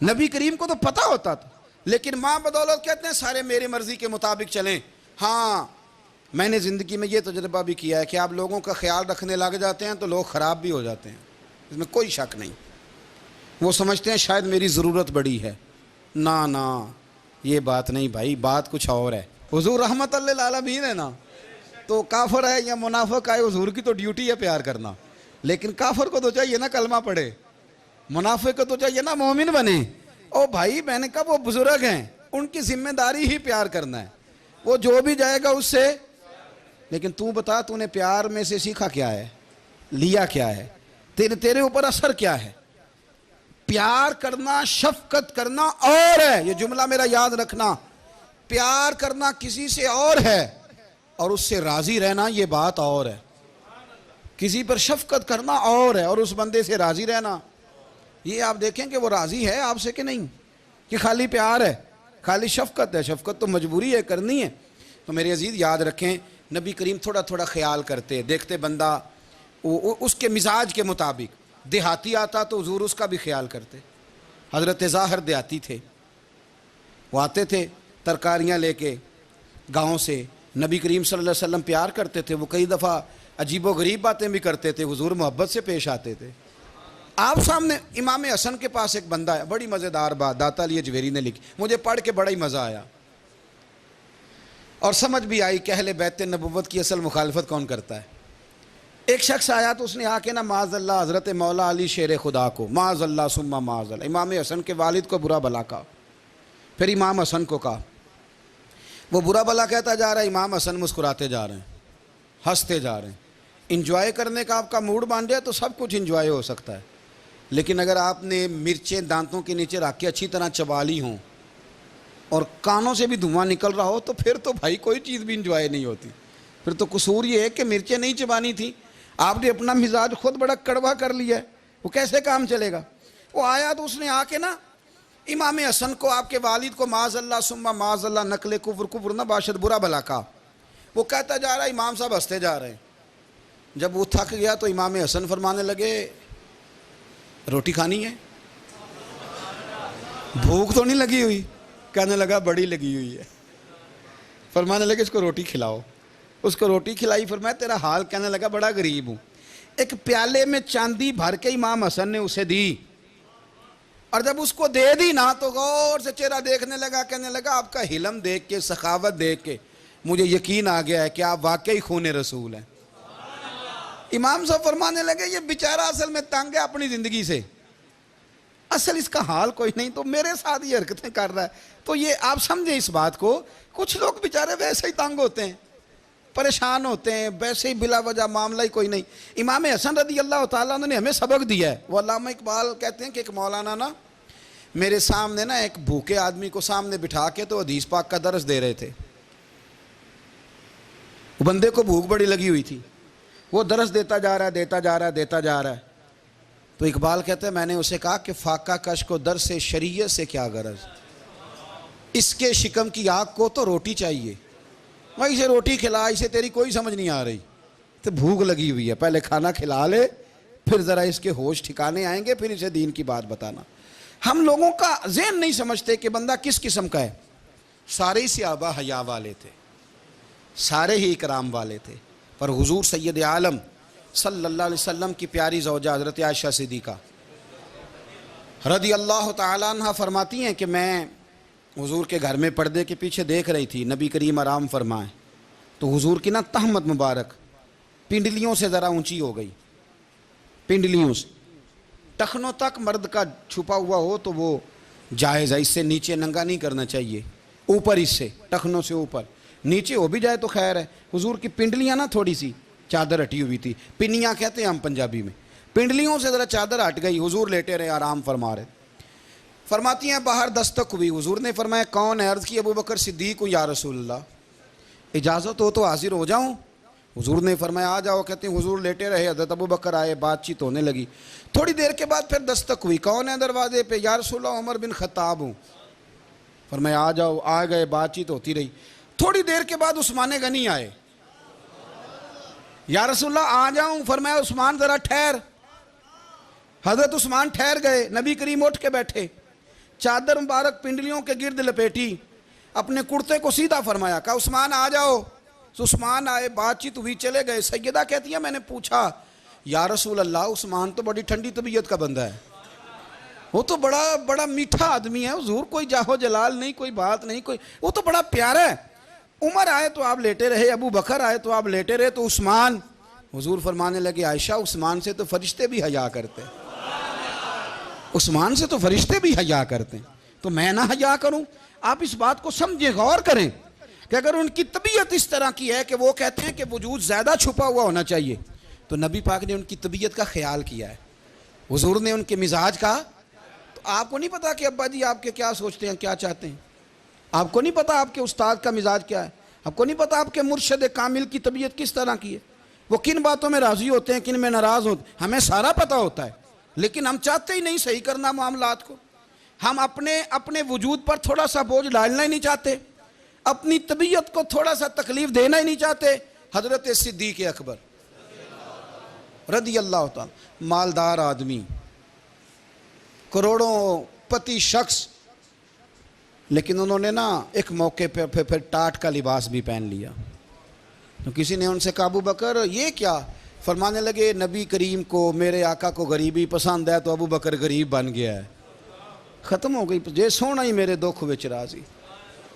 نبی کریم کو تو پتہ ہوتا تھا، لیکن ماں بدولت کہتے ہیں سارے میری مرضی کے مطابق چلیں. ہاں میں نے زندگی میں یہ تجربہ بھی کیا ہے کہ آپ لوگوں کا خیال رکھنے لگ جاتے ہیں تو لوگ خراب بھی ہو جاتے ہیں، اس میں کوئی شک نہیں. وہ سمجھتے ہیں شاید میری ضرورت بڑی ہے. نہ یہ بات نہیں بھائی، بات کچھ اور ہے. حضور رحمت اللہ عالمین ہے نا، تو کافر ہے یا منافق ہے حضور کی تو ڈیوٹی ہے پیار کرنا. لیکن کافر کو تو چاہیے نا کلمہ پڑھے، منافق کو تو چاہیے نا مومن بنے. او بھائی میں نے کہا وہ بزرگ ہیں، ان کی ذمہ داری ہی پیار کرنا ہے، وہ جو بھی جائے گا اس سے. لیکن تو بتا تو نے پیار میں سے سیکھا کیا ہے، لیا کیا ہے، تیرے اوپر اثر کیا ہے. پیار کرنا، شفقت کرنا اور ہے، یہ جملہ میرا یاد رکھنا. پیار کرنا کسی سے اور ہے اور اس سے راضی رہنا یہ بات اور ہے. کسی پر شفقت کرنا اور ہے اور اس بندے سے راضی رہنا. یہ آپ دیکھیں کہ وہ راضی ہے آپ سے کہ نہیں، کہ خالی پیار ہے، خالی شفقت ہے. شفقت تو مجبوری ہے، کرنی ہے. تو میرے عزیز یاد رکھیں نبی کریم تھوڑا تھوڑا خیال کرتے، دیکھتے بندہ اس کے مزاج کے مطابق. دیہاتی آتا تو حضور اس کا بھی خیال کرتے. حضرت ظاہر دیہاتی تھے، وہ آتے تھے ترکاریاں لے کے گاؤں سے. نبی کریم صلی اللہ علیہ وسلم پیار کرتے تھے. وہ کئی دفعہ عجیب و غریب باتیں بھی کرتے تھے، حضور محبت سے پیش آتے تھے. آپ سامنے امام حسن کے پاس ایک بندہ ہے، بڑی مزیدار بات داتا علی اجویری نے لکھی، مجھے پڑھ کے بڑا ہی مزہ آیا اور سمجھ بھی آئی کہ اہل بیت نبوت کی اصل مخالفت کون کرتا ہے. ایک شخص آیا تو اس نے آ کے نا معاذ اللہ حضرت مولا علی شیر خدا کو، معاذ اللہ ثم معاذ اللہ، امام حسن کے والد کو برا بلا کہا. پھر امام حسن کو کہا، وہ برا بلا کہتا جا رہا ہے، امام حسن مسکراتے جا رہے ہیں، ہنستے جا رہے ہیں. انجوائے کرنے کا آپ کا موڈ بن جائے تو سب کچھ انجوائے ہو سکتا ہے، لیکن اگر آپ نے مرچیں دانتوں کے نیچے رکھ کے اچھی طرح چبا لی ہوں اور کانوں سے بھی دھواں نکل رہا ہو تو پھر تو بھائی کوئی چیز بھی انجوائے نہیں ہوتی. پھر تو قصور یہ ہے کہ مرچیں نہیں چبانی تھی، آپ نے اپنا مزاج خود بڑا کڑوا کر لیا ہے، وہ کیسے کام چلے گا. وہ آیا تو اس نے آ کے نا امام حسن کو، آپ کے والد کو معاذ اللہ ثم معاذ اللہ نقل کفر نہ باشد برا بلا کہا. وہ کہتا جا رہا ہے، امام صاحب ہنستے جا رہے ہیں. جب وہ تھک گیا تو امام حسن فرمانے لگے روٹی کھانی ہے، بھوک تو نہیں لگی ہوئی؟ کہنے لگا بڑی لگی ہوئی ہے. فرمانے لگے اس کو روٹی کھلاؤ. اس کو روٹی کھلائی. فرمایا تیرا حال؟ کہنے لگا بڑا غریب ہوں. ایک پیالے میں چاندی بھر کے امام حسن نے اسے دی، اور جب اس کو دے دی نا تو غور سے چہرہ دیکھنے لگا، کہنے لگا آپ کا حلم دیکھ کے، سخاوت دیکھ کے مجھے یقین آ گیا ہے کہ آپ واقعی خون رسول ہیں۔ امام صاحب فرمانے لگے یہ بیچارہ اصل میں تنگ ہے اپنی زندگی سے، اصل اس کا حال کوئی نہیں، تو میرے ساتھ یہ حرکتیں کر رہا ہے۔ تو یہ آپ سمجھیں اس بات کو، کچھ لوگ بیچارے ویسے ہی تنگ ہوتے ہیں، پریشان ہوتے ہیں، ویسے ہی بلا وجہ معاملہ ہی کوئی نہیں۔ امام حسن رضی اللہ تعالیٰ عنہ نے ہمیں سبق دیا ہے۔ وہ علامہ اقبال کہتے ہیں کہ ایک مولانا نا میرے سامنے نا ایک بھوکے آدمی کو سامنے بٹھا کے تو حدیث پاک کا درس دے رہے تھے۔ وہ بندے کو بھوک بڑی لگی ہوئی تھی، وہ درس دیتا جا رہا ہے۔ تو اقبال کہتے ہیں میں نے اسے کہا کہ فاقہ کش کو درس شریعت سے کیا غرض، اس کے شکم کی آگ کو تو روٹی چاہیے، میں اسے روٹی کھلا، اسے تیری کوئی سمجھ نہیں آ رہی، تو بھوک لگی ہوئی ہے، پہلے کھانا کھلا لے، پھر ذرا اس کے ہوش ٹھکانے آئیں گے، پھر اسے دین کی بات بتانا۔ ہم لوگوں کا ذہن نہیں سمجھتے کہ بندہ کس قسم کا ہے۔ سارے ہی صحابہ حیا والے تھے، سارے ہی اکرام والے تھے، پر حضور سید عالم صلی اللہ علیہ وسلم کی پیاری زوجہ حضرت عائشہ صدیقہ رضی اللہ تعالیٰ عنہ فرماتی ہیں کہ میں حضور کے گھر میں پردے کے پیچھے دیکھ رہی تھی، نبی کریم آرام فرمائیں، تو حضور کی نا تہمت مبارک پنڈلیوں سے ذرا اونچی ہو گئی، پنڈلیوں سے ٹخنوں تک مرد کا چھپا ہوا ہو تو وہ جائز ہے، اس سے نیچے ننگا نہیں کرنا چاہیے، اوپر اس سے ٹخنوں سے اوپر، نیچے ہو بھی جائے تو خیر ہے۔ حضور کی پنڈلیاں نا تھوڑی سی چادر ہٹی ہوئی تھی، پنیاں کہتے ہیں ہم پنجابی میں، پنڈلیوں سے ذرا چادر ہٹ گئی، حضور لیٹے رہے، آرام فرما رہے۔ فرماتی ہیں باہر دستک ہوئی، حضور نے فرمایا کون ہے؟ عرض کی ابو بکر صدیق ہوں یا رسول اللہ، اجازت ہو تو حاضر ہو جاؤں؟ حضور نے فرمایا آ جاؤ۔ کہتے ہیں حضور لیٹے رہے، حضرت ابو بکر آئے، بات چیت ہونے لگی، تھوڑی دیر کے بعد پھر دستک ہوئی، کون ہے دروازے پہ؟ یا رسول اللہ عمر بن خطاب ہوں۔ فرمایا آ جاؤ، آ گئے، بات چیت ہوتی رہی، تھوڑی دیر کے بعد عثمان غنی آئے، یا رسول اللہ آ جاؤں؟ فرمایا عثمان ذرا ٹھہر۔ حضرت عثمان ٹھہر گئے، نبی کریم اٹھ کے بیٹھے، چادر مبارک پنڈلیوں کے گرد لپیٹی، اپنے کرتے کو سیدھا فرمایا، کہا عثمان آ جاؤ۔ تو عثمان آئے، بات چیت ہوئی، چلے گئے۔ سیدہ کہتی ہے میں نے پوچھا یا رسول اللہ عثمان تو بڑی ٹھنڈی طبیعت کا بندہ ہے، وہ تو بڑا میٹھا آدمی ہے، حضور کوئی جاہو جلال نہیں، کوئی بات نہیں، کوئی، وہ تو بڑا پیارا ہے۔ عمر آئے تو آپ لیٹے رہے، ابو بکر آئے تو آپ لیٹے رہے، تو عثمان؟ حضور فرمانے لگے عائشہ عثمان سے تو فرشتے بھی حیا کرتے ہیں، عثمان سے تو فرشتے بھی حیا کرتے ہیں، تو میں نہ حیا کروں؟ آپ اس بات کو سمجھیں، غور کریں کہ اگر ان کی طبیعت اس طرح کی ہے کہ وہ کہتے ہیں کہ وجود زیادہ چھپا ہوا ہونا چاہیے، تو نبی پاک نے ان کی طبیعت کا خیال کیا ہے، حضور نے ان کے مزاج کا۔ تو آپ کو نہیں پتا کہ ابا جی آپ کے کیا سوچتے ہیں، کیا چاہتے ہیں؟ آپ کو نہیں پتا آپ کے استاد کا مزاج کیا ہے؟ آپ کو نہیں پتا آپ کے مرشد کامل کی طبیعت کس طرح کی ہے؟ وہ کن باتوں میں راضی ہوتے ہیں، کن میں ناراض ہوتے ہیں، ہمیں سارا پتا ہوتا ہے، لیکن ہم چاہتے ہی نہیں صحیح کرنا معاملات کو۔ ہم اپنے وجود پر تھوڑا سا بوجھ ڈالنا ہی نہیں چاہتے، اپنی طبیعت کو تھوڑا سا تکلیف دینا ہی نہیں چاہتے۔ حضرت صدیق اکبر رضی اللہ تعالی، مالدار آدمی، کروڑوں پتی شخص، لیکن انہوں نے نا ایک موقع پہ پھر ٹاٹ کا لباس بھی پہن لیا۔ تو کسی نے ان سے کہا ابو بکر یہ کیا؟ فرمانے لگے نبی کریم کو، میرے آقا کو غریبی پسند ہے، تو ابو بکر غریب بن گیا ہے، ختم ہو گئی، جے سونا ہی میرے دکھ وچ راضی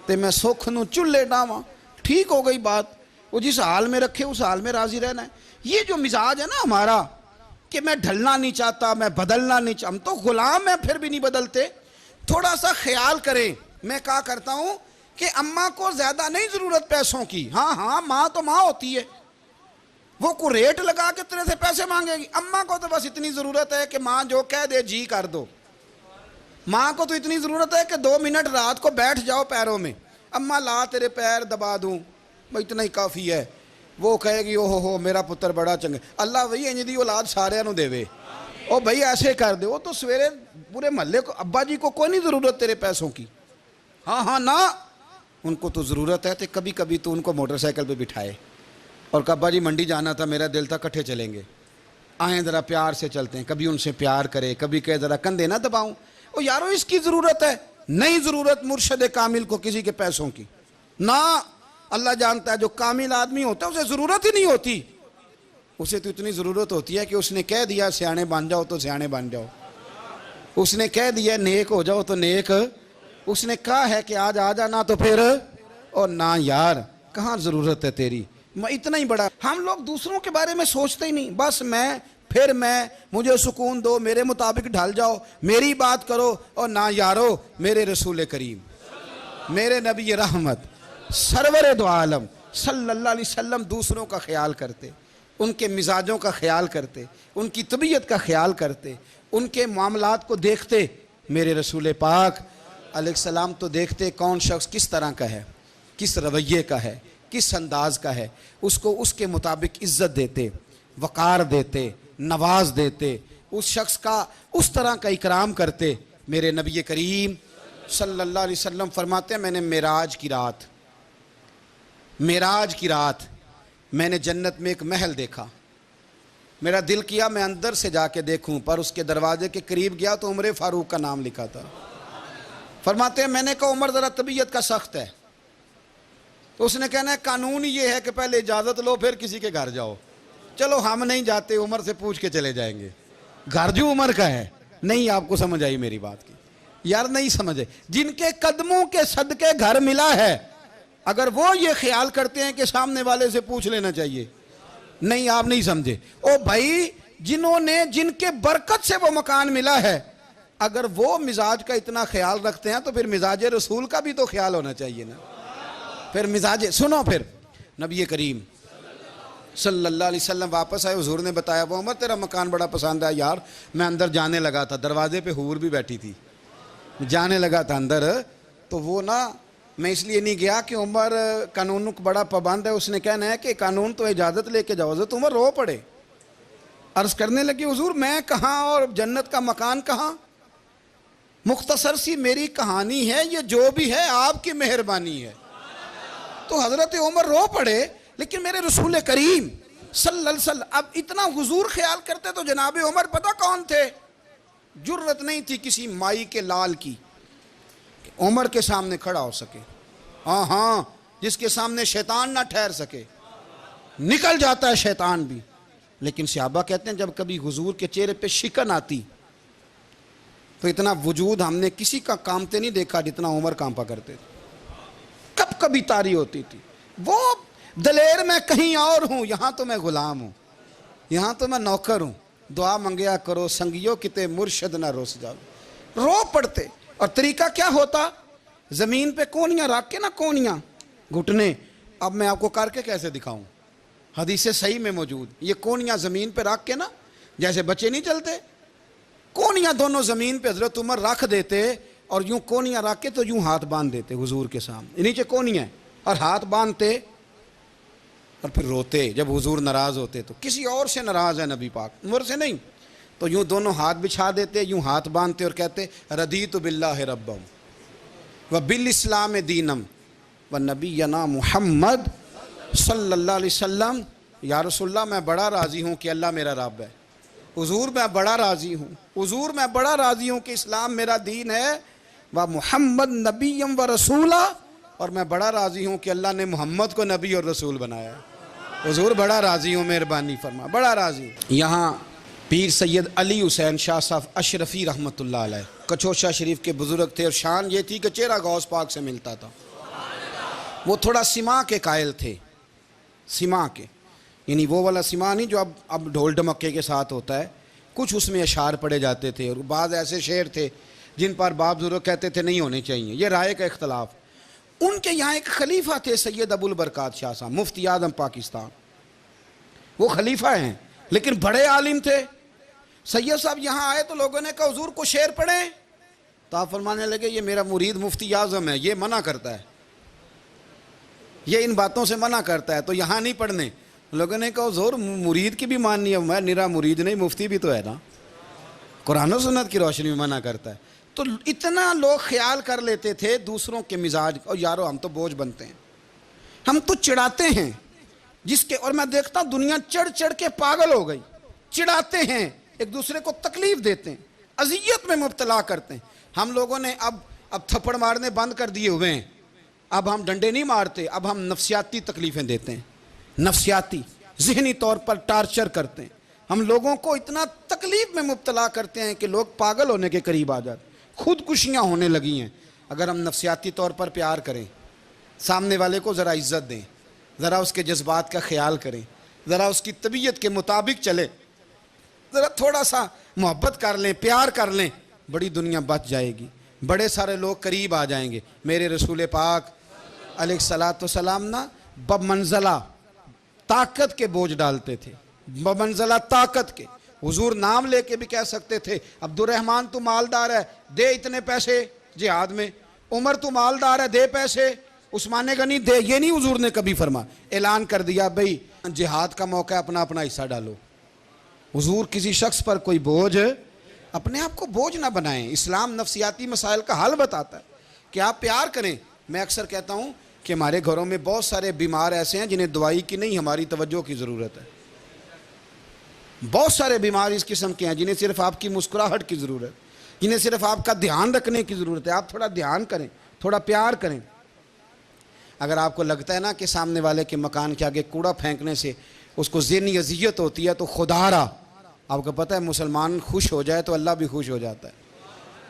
تے میں سکھ نو چولہے ڈاواں، ٹھیک ہو گئی بات۔ وہ جس حال میں رکھے اس حال میں راضی رہنا ہے۔ یہ جو مزاج ہے نا ہمارا کہ میں ڈھلنا نہیں چاہتا، میں بدلنا نہیں چاہتا، ہم تو غلام ہیں پھر بھی نہیں بدلتے۔ تھوڑا سا خیال کریں۔ میں کہا کرتا ہوں کہ اماں کو زیادہ نہیں ضرورت پیسوں کی، ہاں ماں تو ماں ہوتی ہے، وہ کو ریٹ لگا کے تیرے سے پیسے مانگے گی۔ اماں کو تو بس اتنی ضرورت ہے کہ ماں جو کہہ دے جی کر دو۔ ماں کو تو اتنی ضرورت ہے کہ 2 منٹ رات کو بیٹھ جاؤ پیروں میں، اماں لا تیرے پیر دبا دوں، بھائی اتنا ہی کافی ہے۔ وہ کہے گی اوہ ہو میرا پتر بڑا چنگا، اللہ وہی انج دی اولاد سارے نو دے وے، او بھائی ایسے کر دے۔ وہ تو سویرے پورے محلے کو، ابا جی کو کوئی نہیں ضرورت تیرے پیسوں کی، ہاں نا، ان کو تو ضرورت ہے۔ تو کبھی کبھی تو ان کو موٹر سائیکل پہ بٹھائے اور ابا جی منڈی جانا تھا، میرا دل تھا کٹھے چلیں گے، آئیں ذرا پیار سے چلتے ہیں، کبھی ان سے پیار کرے، کبھی کہے ذرا کندھے نہ دباؤں۔ او یارو اس کی ضرورت ہے، نہیں ضرورت مرشد کامل کو کسی کے پیسوں کی، نہ، اللہ جانتا ہے جو کامل آدمی ہوتا ہے اسے ضرورت ہی نہیں ہوتی۔ اسے تو اتنی ضرورت ہوتی ہے کہ اس نے کہہ دیا سیانے بن جاؤ تو سیانے بن جاؤ، اس نے کہہ دیا نیک ہو جاؤ تو نیک، اس نے کہا ہے کہ آج آ جانا تو پھر، اور نہ یار کہاں ضرورت ہے تیری، میں اتنا ہی بڑا، ہم لوگ دوسروں کے بارے میں سوچتے ہی نہیں، بس میں مجھے سکون دو، میرے مطابق ڈھل جاؤ، میری بات کرو، اور نہ یارو میرے رسول کریم، میرے نبی رحمت سرور دو عالم صلی اللہ علیہ وسلم دوسروں کا خیال کرتے، ان کے مزاجوں کا خیال کرتے، ان کی طبیعت کا خیال کرتے، ان کے معاملات کو دیکھتے، میرے رسول پاک علیہ السلام تو دیکھتے کون شخص کس طرح کا ہے، کس رویے کا ہے، کس انداز کا ہے، اس کو اس کے مطابق عزت دیتے، وقار دیتے، نواز دیتے، اس شخص کا اس طرح کا اکرام کرتے۔ میرے نبی کریم صلی اللہ علیہ وسلم فرماتے ہیں میں نے معراج کی رات میں نے جنت میں ایک محل دیکھا، میرا دل کیا میں اندر سے جا کے دیکھوں، پر اس کے دروازے کے قریب گیا تو عمر فاروق کا نام لکھا تھا۔ فرماتے ہیں میں نے کہا عمر ذرا طبیعت کا سخت ہے، تو اس نے کہنا ہے قانون یہ ہے کہ پہلے اجازت لو پھر کسی کے گھر جاؤ، چلو ہم نہیں جاتے، عمر سے پوچھ کے چلے جائیں گے، گھر جو عمر کا ہے۔ نہیں آپ کو سمجھ آئی میری بات کی یار، نہیں سمجھے، جن کے قدموں کے صدقے گھر ملا ہے، اگر وہ یہ خیال کرتے ہیں کہ سامنے والے سے پوچھ لینا چاہیے، نہیں آپ نہیں سمجھے، او بھائی جن کے برکت سے وہ مکان ملا ہے، اگر وہ مزاج کا اتنا خیال رکھتے ہیں تو پھر مزاج رسول کا بھی تو خیال ہونا چاہیے نا، پھر مزاج سنو، پھر نبی کریم صلی اللہ علیہ وسلم واپس آئے، حضور نے بتایا وہ عمر تیرا مکان بڑا پسند ہے یار، میں اندر جانے لگا تھا، دروازے پہ حور بھی بیٹھی تھی، جانے لگا تھا اندر، تو وہ نا میں اس لیے نہیں گیا کہ عمر قانون کو بڑا پابند ہے، اس نے کہنا ہے کہ قانون تو اجازت لے کے جاؤ، حضرت عمر رو پڑے، عرض کرنے لگی حضور میں کہاں اور جنت کا مکان کہاں، مختصر سی میری کہانی ہے، یہ جو بھی ہے آپ کی مہربانی ہے۔ تو حضرت عمر رو پڑے، لیکن میرے رسول کریم صلی اللہ علیہ وسلم اب اتنا حضور خیال کرتے تو جناب عمر پتہ کون تھے، جرت نہیں تھی کسی مائی کے لال کی کہ عمر کے سامنے کھڑا ہو سکے، ہاں جس کے سامنے شیطان نہ ٹھہر سکے، نکل جاتا ہے شیطان بھی، لیکن صحابہ کہتے ہیں جب کبھی حضور کے چہرے پہ شکن آتی تو اتنا وجود ہم نے کسی کا کامتے نہیں دیکھا جتنا عمر کانپا کرتے تھے، کب کبھی طاری ہوتی تھی، وہ دلیر میں کہیں اور ہوں، یہاں تو میں غلام ہوں، یہاں تو میں نوکر ہوں، دعا منگیا کرو سنگیو کتے مرشد نہ روس جاؤ، رو پڑتے۔ اور طریقہ کیا ہوتا، زمین پہ کونیاں رکھ کے نا، کونیاں گھٹنے، اب میں آپ کو کر کے کیسے دکھاؤں، حدیث صحیح میں موجود، یہ کونیاں زمین پہ رکھ کے نا، جیسے بچے نہیں چلتے، کونیاں دونوں زمین پہ حضرت عمر رکھ دیتے، اور یوں کونیاں رکھ کے تو یوں ہاتھ باندھ دیتے حضور کے سامنے، نیچے کونیاں اور ہاتھ باندھتے، اور پھر روتے جب حضور ناراض ہوتے تو، کسی اور سے ناراض ہے نبی پاک، عمر سے نہیں، تو یوں دونوں ہاتھ بچھا دیتے، یوں ہاتھ باندھتے اور کہتے رضیت باللہ ربا وبالاسلام دینا ونبینا محمد صلی اللہ علیہ وسلم، یا رسول اللہ میں بڑا راضی ہوں کہ اللہ میرا رب ہے، حضور میں بڑا راضی ہوں، حضور میں بڑا راضی ہوں کہ اسلام میرا دین ہے، و محمد نبیم و رسولہ، اور میں بڑا راضی ہوں کہ اللہ نے محمد کو نبی اور رسول بنایا ہے، حضور بڑا راضی ہوں، مہربانی فرما، بڑا راضی ہوں۔ یہاں پیر سید علی حسین شاہ صاحب اشرفی رحمۃ اللہ علیہ کچوشا شریف کے بزرگ تھے، اور شان یہ تھی کہ چہرہ غوث پاک سے ملتا تھا، وہ تھوڑا سما کے قائل تھے، سما کے، یعنی وہ والا سما نہیں جو اب ڈھول ڈمکے کے ساتھ ہوتا ہے، کچھ اس میں اشعار پڑے جاتے تھے، اور بعض ایسے شعر تھے جن پر باپ بزرگ کہتے تھے نہیں ہونے چاہیے، یہ رائے کا اختلاف۔ ان کے یہاں ایک خلیفہ تھے سید ابو البرکات شاہ صاحب، مفتی اعظم پاکستان، وہ خلیفہ ہیں لیکن بڑے عالم تھے۔ سید صاحب یہاں آئے تو لوگوں نے کہا حضور کو شعر پڑھیں، تو آپ فرمانے لگے یہ میرا مرید مفتی اعظم ہے، یہ منع کرتا ہے، یہ ان باتوں سے منع کرتا ہے، تو یہاں نہیں پڑھنے۔ لوگوں نے کہا حضور مرید کی بھی ماننی ہے، میں نرا مرید نہیں، مفتی بھی تو ہے نا، قرآن و سنت کی روشنی میں منع کرتا ہے۔ تو اتنا لوگ خیال کر لیتے تھے دوسروں کے مزاج، اور یارو ہم تو بوجھ بنتے ہیں، ہم تو چڑھاتے ہیں جس کے، اور میں دیکھتا ہوں دنیا چڑھ چڑھ کے پاگل ہو گئی، چڑھاتے ہیں ایک دوسرے کو، تکلیف دیتے ہیں، اذیت میں مبتلا کرتے ہیں۔ ہم لوگوں نے اب تھپڑ مارنے بند کر دیے ہوئے ہیں، اب ہم ڈنڈے نہیں مارتے، اب ہم نفسیاتی تکلیفیں دیتے ہیں، نفسیاتی۔ ذہنی طور پر ٹارچر کرتے ہیں، ہم لوگوں کو اتنا تکلیف میں مبتلا کرتے ہیں کہ لوگ پاگل ہونے کے قریب آ جاتے ہیں، خودکشیاں ہونے لگی ہیں۔ اگر ہم نفسیاتی طور پر پیار کریں، سامنے والے کو ذرا عزت دیں، ذرا اس کے جذبات کا خیال کریں، ذرا اس کی طبیعت کے مطابق چلیں، ذرا تھوڑا سا محبت کر لیں، پیار کر لیں، بڑی دنیا بچ جائے گی، بڑے سارے لوگ قریب آ جائیں گے۔ میرے رسول پاک علیہ الصلاۃ والسلام نا بمنزلہ طاقت کے بوجھ ڈالتے تھے، بمنزلہ طاقت کے۔ حضور نام لے کے بھی کہہ سکتے تھے عبد الرحمن تو مالدار ہے، دے اتنے پیسے جہاد میں، عمر تو مالدار ہے، دے پیسے، عثمان غنی دے، یہ نہیں حضور نے کبھی فرما۔ اعلان کر دیا بھئی جہاد کا موقع ہے، اپنا اپنا حصہ ڈالو۔ حضور کسی شخص پر کوئی بوجھ، اپنے آپ کو بوجھ نہ بنائیں۔ اسلام نفسیاتی مسائل کا حل بتاتا ہے کہ آپ پیار کریں۔ میں اکثر کہتا ہوں کہ ہمارے گھروں میں بہت سارے بیمار ایسے ہیں جنہیں دوائی کی نہیں، ہماری توجہ کی ضرورت ہے۔ بہت سارے بیمار اس قسم کے ہیں جنہیں صرف آپ کی مسکراہٹ کی ضرورت، جنہیں صرف آپ کا دھیان رکھنے کی ضرورت ہے۔ آپ تھوڑا دھیان کریں، تھوڑا پیار کریں۔ اگر آپ کو لگتا ہے نا کہ سامنے والے کے مکان کے آگے کوڑا پھینکنے سے اس کو ذہنی اذیت ہوتی ہے، تو خدا را آپ کو پتہ ہے مسلمان خوش ہو جائے تو اللہ بھی خوش ہو جاتا ہے۔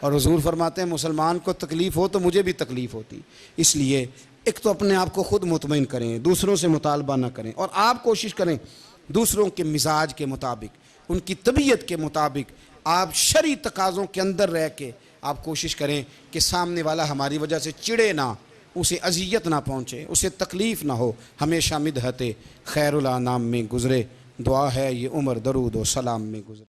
اور حضور فرماتے ہیں مسلمان کو تکلیف ہو تو مجھے بھی تکلیف ہوتی۔ اس لیے ایک تو اپنے آپ کو خود مطمئن کریں، دوسروں سے مطالبہ نہ کریں، اور آپ کوشش کریں دوسروں کے مزاج کے مطابق، ان کی طبیعت کے مطابق، آپ شرعی تقاضوں کے اندر رہ کے آپ کوشش کریں کہ سامنے والا ہماری وجہ سے چڑے نہ، اسے اذیت نہ پہنچے، اسے تکلیف نہ ہو، ہمیشہ مدحت خیر الانام میں گزرے۔ دعا ہے یہ عمر درود و سلام میں گزرے۔